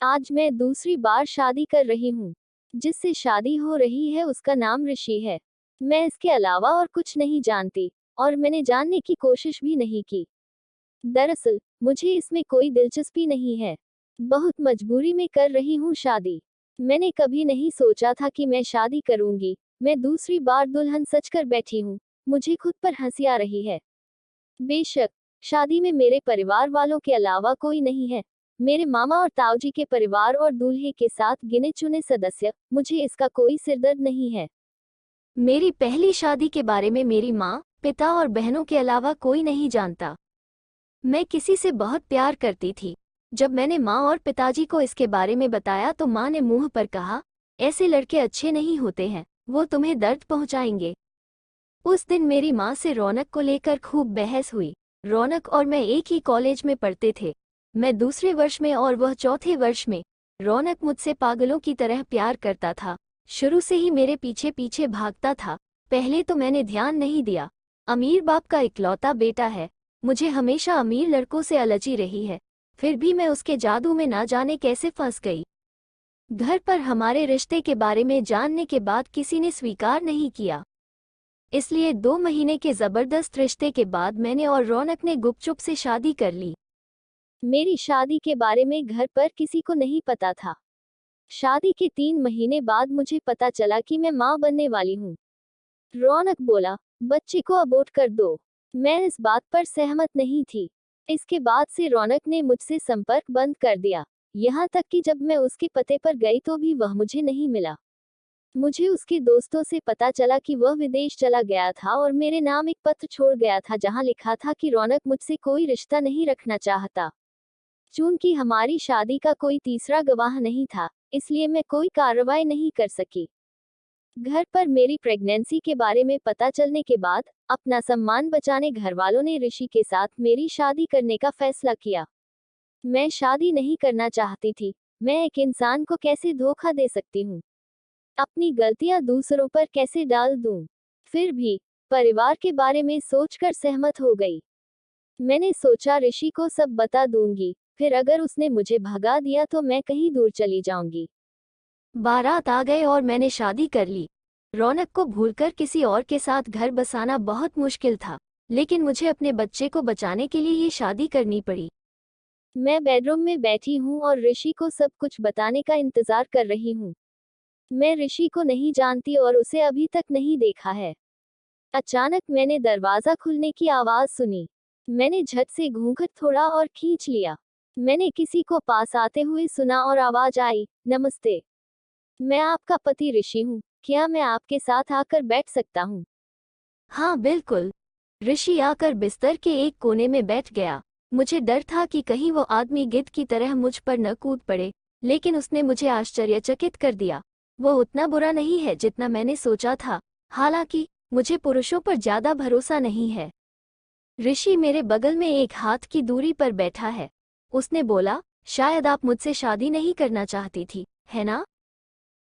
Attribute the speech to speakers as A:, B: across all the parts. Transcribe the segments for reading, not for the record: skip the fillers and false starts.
A: आज मैं दूसरी बार शादी कर रही हूँ। जिससे शादी हो रही है उसका नाम ऋषि है। मैं इसके अलावा और कुछ नहीं जानती, और मैंने जानने की कोशिश भी नहीं की। दरअसल, मुझे इसमें कोई दिलचस्पी नहीं है। बहुत मजबूरी में कर रही हूँ शादी। मैंने कभी नहीं सोचा था कि मैं शादी करूंगी। मैं दूसरी बार दुल्हन सजकर बैठी हूँ। मुझे खुद पर हंसी आ रही है। बेशक, शादी में मेरे परिवार वालों के अलावा कोई नहीं है। मेरे मामा और ताऊजी के परिवार और दूल्हे के साथ गिने चुने सदस्य। मुझे इसका कोई सिरदर्द नहीं है। मेरी पहली शादी के बारे में मेरी माँ, पिता और बहनों के अलावा कोई नहीं जानता। मैं किसी से बहुत प्यार करती थी। जब मैंने माँ और पिताजी को इसके बारे में बताया तो माँ ने मुंह पर कहा, ऐसे लड़के अच्छे नहीं होते हैं, वो तुम्हें दर्द पहुंचाएंगे। उस दिन मेरी माँ से रौनक को लेकर खूब बहस हुई। रौनक और मैं एक ही कॉलेज में पढ़ते थे। मैं दूसरे वर्ष में और वह चौथे वर्ष में। रौनक मुझसे पागलों की तरह प्यार करता था। शुरू से ही मेरे पीछे पीछे भागता था। पहले तो मैंने ध्यान नहीं दिया। अमीर बाप का इकलौता बेटा है। मुझे हमेशा अमीर लड़कों से एलर्जी रही है। फिर भी मैं उसके जादू में ना जाने कैसे फंस गई। घर पर हमारे रिश्ते के बारे में जानने के बाद किसी ने स्वीकार नहीं किया। इसलिए 2 महीने के जबरदस्त रिश्ते के बाद मैंने और रौनक ने गुपचुप से शादी कर ली। मेरी शादी के बारे में घर पर किसी को नहीं पता था। शादी के 3 महीने बाद मुझे पता चला कि मैं मां बनने वाली हूँ। रौनक बोला, बच्चे को अबॉर्ट कर दो। मैं इस बात पर सहमत नहीं थी। इसके बाद से रौनक ने मुझसे संपर्क बंद कर दिया। यहाँ तक कि जब मैं उसके पते पर गई तो भी वह मुझे नहीं मिला। मुझे उसके दोस्तों से पता चला कि वह विदेश चला गया था और मेरे नाम एक पत्र छोड़ गया था जहां लिखा था कि रौनक मुझसे कोई रिश्ता नहीं रखना चाहता। चूंकि हमारी शादी का कोई तीसरा गवाह नहीं था, इसलिए मैं कोई कार्रवाई नहीं कर सकी। घर पर मेरी प्रेगनेंसी के बारे में पता चलने के बाद अपना सम्मान बचाने घरवालों ने ऋषि के साथ मेरी शादी करने का फैसला किया। मैं शादी नहीं करना चाहती थी। मैं एक इंसान को कैसे धोखा दे सकती हूँ? अपनी गलतियां दूसरों पर कैसे डाल दूं? फिर भी परिवार के बारे में सोचकर सहमत हो गई। मैंने सोचा ऋषि को सब बता दूंगी, फिर अगर उसने मुझे भगा दिया तो मैं कहीं दूर चली जाऊंगी। बारात आ गए और मैंने शादी कर ली। रौनक को भूलकर किसी और के साथ घर बसाना बहुत मुश्किल था, लेकिन मुझे अपने बच्चे को बचाने के लिए ये शादी करनी पड़ी। मैं बेडरूम में बैठी हूँ और ऋषि को सब कुछ बताने का इंतजार कर रही हूँ। मैं ऋषि को नहीं जानती और उसे अभी तक नहीं देखा है। अचानक मैंने दरवाजा खुलने की आवाज सुनी। मैंने झट से घूंघट थोड़ा और खींच लिया। मैंने किसी को पास आते हुए सुना और आवाज आई, नमस्ते। मैं आपका पति ऋषि हूँ। क्या मैं आपके साथ आकर बैठ सकता हूँ? हाँ बिल्कुल। ऋषि आकर बिस्तर के एक कोने में बैठ गया। मुझे डर था कि कहीं वो आदमी गिद्ध की तरह मुझ पर न कूद पड़े, लेकिन उसने मुझे आश्चर्यचकित कर दिया। वो उतना बुरा नहीं है जितना मैंने सोचा था। हालांकि मुझे पुरुषों पर ज्यादा भरोसा नहीं है। ऋषि मेरे बगल में एक हाथ की दूरी पर बैठा है। उसने बोला, शायद आप मुझसे शादी नहीं करना चाहती थी, है ना?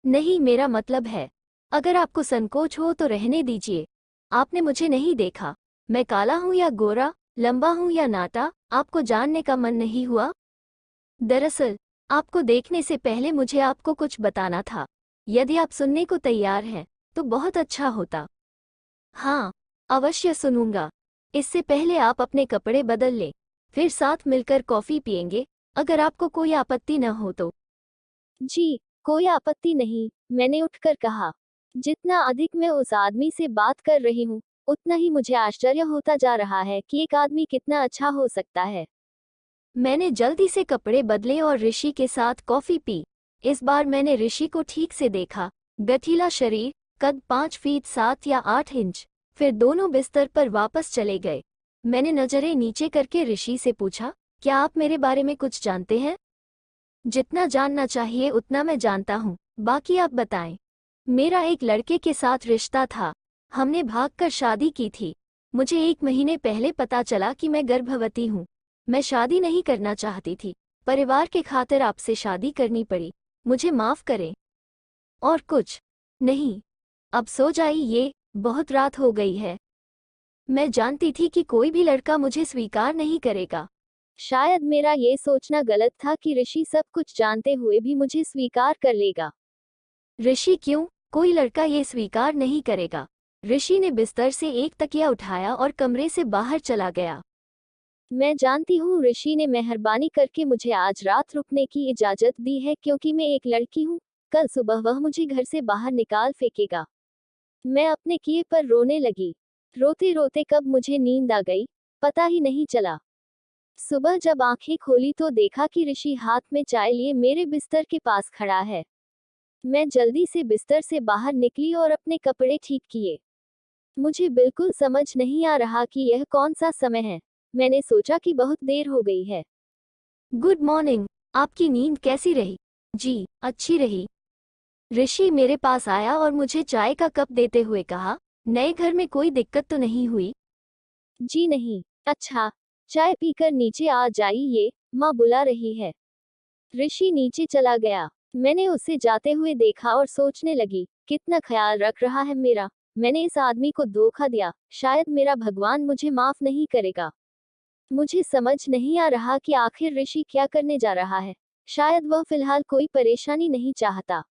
A: नहीं, मेरा मतलब है, अगर आपको संकोच हो तो रहने दीजिए। आपने मुझे नहीं देखा। मैं काला हूँ या गोरा, लंबा हूँ या नाटा, आपको जानने का मन नहीं हुआ? दरअसल, आपको देखने से पहले मुझे आपको कुछ बताना था। यदि आप सुनने को तैयार हैं, तो बहुत अच्छा होता। हाँ, अवश्य सुनूंगा। इससे पहले आप अपने कपड़े बदल लें, फिर साथ मिलकर कॉफी पिएंगे, अगर आपको कोई आपत्ति न हो तो। जी, कोई आपत्ति नहीं, मैंने उठकर कहा। जितना अधिक मैं उस आदमी से बात कर रही हूँ, उतना ही मुझे आश्चर्य होता जा रहा है कि एक आदमी कितना अच्छा हो सकता है। मैंने जल्दी से कपड़े बदले और ऋषि के साथ कॉफी पी। इस बार मैंने ऋषि को ठीक से देखा। गठीला शरीर, कद 5 फीट 7 या 8 इंच। फिर दोनों बिस्तर पर वापस चले गए। मैंने नजरें नीचे करके ऋषि से पूछा, क्या आप मेरे बारे में कुछ जानते हैं? जितना जानना चाहिए उतना मैं जानता हूँ, बाकी आप बताएं। मेरा एक लड़के के साथ रिश्ता था। हमने भागकर शादी की थी। मुझे 1 महीने पहले पता चला कि मैं गर्भवती हूँ। मैं शादी नहीं करना चाहती थी। परिवार के खातिर आपसे शादी करनी पड़ी। मुझे माफ करें। और कुछ नहीं। अब सो जाइए, बहुत रात हो गई है। मैं जानती थी कि कोई भी लड़का मुझे स्वीकार नहीं करेगा। शायद मेरा ये सोचना गलत था कि ऋषि सब कुछ जानते हुए भी मुझे स्वीकार कर लेगा।
B: ऋषि क्यों? कोई लड़का ये स्वीकार नहीं करेगा। ऋषि ने बिस्तर से एक तकिया उठाया और कमरे से बाहर चला गया।
A: मैं जानती हूँ ऋषि ने मेहरबानी करके मुझे आज रात रुकने की इजाजत दी है क्योंकि मैं एक लड़की हूँ। कल सुबह वह मुझे घर से बाहर निकाल फेंकेगा। मैं अपने किए पर रोने लगी। रोते रोते कब मुझे नींद आ गई, पता ही नहीं चला। सुबह जब आंखें खोली तो देखा कि ऋषि हाथ में चाय लिए मेरे बिस्तर के पास खड़ा है। मैं जल्दी से बिस्तर से बाहर निकली और अपने कपड़े ठीक किए। मुझे बिल्कुल समझ नहीं आ रहा कि यह कौन सा समय है। मैंने सोचा कि बहुत देर हो गई है।
B: Good morning. आपकी नींद कैसी रही? जी, अच्छी रही। ऋषि मेरे पास आया और मुझे चाय का कप देते हुए कहा, नए घर में कोई दिक्कत तो नहीं हुई?
A: जी नहीं। अच्छा, चाय पीकर नीचे आ जाइए, माँ बुला रही है। ऋषि नीचे चला गया। मैंने उसे जाते हुए देखा और सोचने लगी, कितना ख्याल रख रहा है मेरा। मैंने इस आदमी को धोखा दिया। शायद मेरा भगवान मुझे माफ नहीं करेगा। मुझे समझ नहीं आ रहा कि आखिर ऋषि क्या करने जा रहा है। शायद वह फिलहाल कोई परेशानी नहीं चाहता।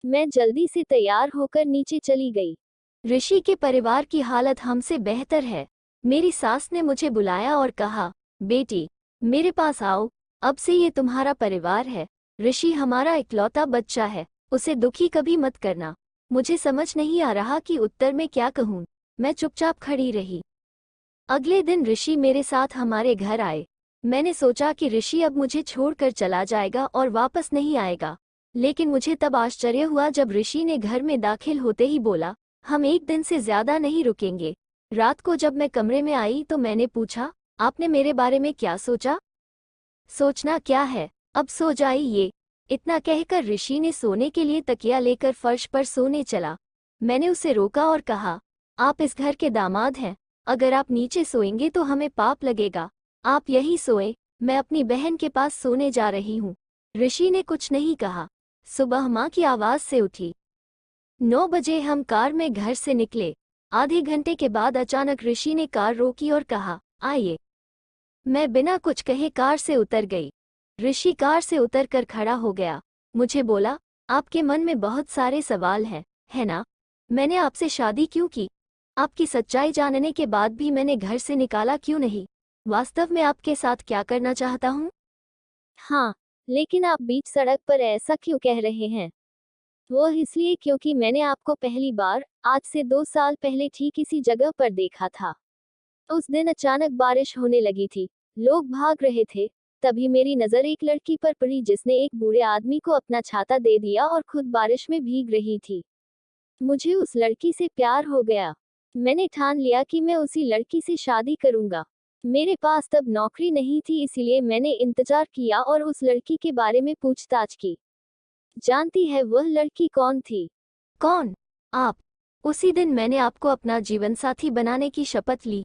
A: मैं जल्दी से तैयार होकर नीचे चली गई।
B: ऋषि के परिवार की हालत हमसे बेहतर है। मेरी सास ने मुझे बुलाया और कहा, बेटी, मेरे पास आओ, अब से ये तुम्हारा परिवार है। ऋषि हमारा इकलौता बच्चा है, उसे दुखी कभी मत करना। मुझे समझ नहीं आ रहा कि उत्तर में क्या कहूँ। मैं चुपचाप खड़ी रही। अगले दिन ऋषि मेरे साथ हमारे घर आए। मैंने सोचा कि ऋषि अब मुझे छोड़कर चला जाएगा और वापस नहीं आएगा, लेकिन मुझे तब आश्चर्य हुआ जब ऋषि ने घर में दाखिल होते ही बोला, हम एक दिन से ज्यादा नहीं रुकेंगे। रात को जब मैं कमरे में आई तो मैंने पूछा, आपने मेरे बारे में क्या सोचा? सोचना क्या है, अब सो जाइए। इतना कहकर ऋषि ने सोने के लिए तकिया लेकर फर्श पर सोने चला। मैंने उसे रोका और कहा, आप इस घर के दामाद हैं, अगर आप नीचे सोएंगे तो हमें पाप लगेगा। आप यहीं सोए, मैं अपनी बहन के पास सोने जा रही हूँ। ऋषि ने कुछ नहीं कहा। सुबह माँ की आवाज से उठी। 9 बजे हम कार में घर से निकले। आधे घंटे के बाद अचानक ऋषि ने कार रोकी और कहा, आइए। मैं बिना कुछ कहे कार से उतर गई। ऋषि कार से उतरकर खड़ा हो गया। मुझे बोला, आपके मन में बहुत सारे सवाल हैं, है ना? मैंने आपसे शादी क्यों की? आपकी सच्चाई जानने के बाद भी मैंने घर से निकाला क्यों नहीं? वास्तव में आपके साथ क्या करना चाहता हूँ?
A: हाँ, लेकिन आप बीच सड़क पर ऐसा क्यों कह रहे हैं? वो इसलिए क्योंकि मैंने आपको पहली बार, आज से 2 साल पहले ठीक इसी जगह पर देखा था। उस दिन अचानक बारिश होने लगी थी। लोग भाग रहे थे। तभी मेरी नजर एक लड़की पर पड़ी जिसने एक बूढ़े आदमी को अपना छाता दे दिया और खुद बारिश में भीग रही थी। मुझे उस लड़की से प्यार हो गया। मैंने ठान लिया कि मैं उसी लड़की से शादी करूंगा। मेरे पास तब नौकरी नहीं थी, इसलिए मैंने इंतजार किया और उस लड़की के बारे में पूछताछ की। जानती है वह लड़की कौन थी?
B: कौन? आप। उसी दिन मैंने आपको अपना जीवनसाथी बनाने की शपथ ली।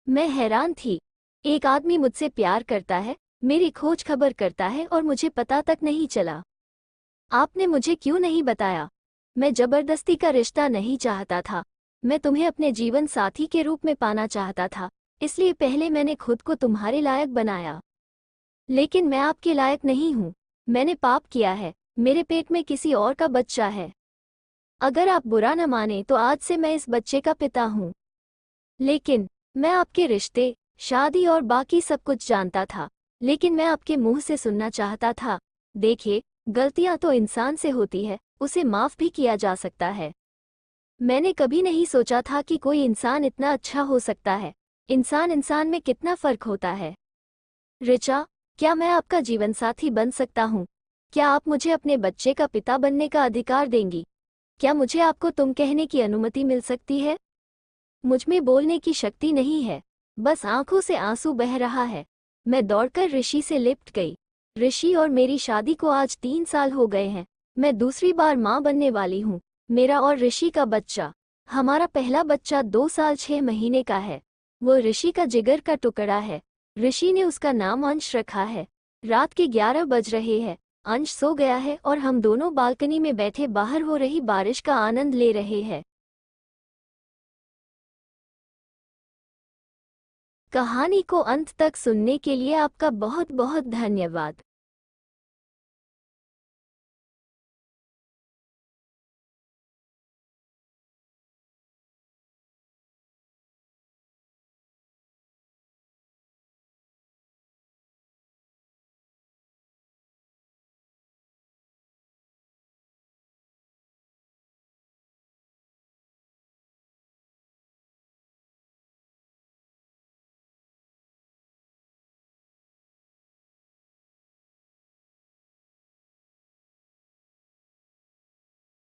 B: मैं हैरान थी। एक आदमी मुझसे प्यार करता है, मेरी खोज खबर करता है और मुझे पता तक नहीं चला। आपने मुझे क्यों नहीं बताया? मैं जबरदस्ती का रिश्ता नहीं चाहता था। मैं तुम्हें अपने जीवन साथी के रूप में पाना चाहता था, इसलिए पहले मैंने खुद को तुम्हारे लायक बनाया। लेकिन मैं आपके लायक नहीं हूँ। मैंने पाप किया है, मेरे पेट में किसी और का बच्चा है। अगर आप बुरा न माने तो आज से मैं इस बच्चे का पिता हूँ। लेकिन मैं आपके रिश्ते, शादी और बाकी सब कुछ जानता था, लेकिन मैं आपके मुंह से सुनना चाहता था। देखिए, गलतियां तो इंसान से होती है, उसे माफ भी किया जा सकता है। मैंने कभी नहीं सोचा था कि कोई इंसान इतना अच्छा हो सकता है। इंसान इंसान में कितना फर्क होता है। ऋचा, क्या मैं आपका जीवनसाथी बन सकता हूँ? क्या आप मुझे अपने बच्चे का पिता बनने का अधिकार देंगी? क्या मुझे आपको तुम कहने की अनुमति मिल सकती है? मुझमें बोलने की शक्ति नहीं है, बस आंखों से आंसू बह रहा है। मैं दौड़कर ऋषि से लिपट गई। ऋषि और मेरी शादी को आज 3 साल हो गए हैं। मैं दूसरी बार माँ बनने वाली हूँ। मेरा और ऋषि का बच्चा, हमारा पहला बच्चा 2 साल 6 महीने का है। वो ऋषि का जिगर का टुकड़ा है। ऋषि ने उसका नाम अंश रखा है। रात के 11 बज रहे हैं। अंश सो गया है और हम दोनों बालकनी में बैठे बाहर हो रही बारिश का आनंद ले रहे हैं। कहानी को अंत तक सुनने के लिए आपका बहुत बहुत धन्यवाद।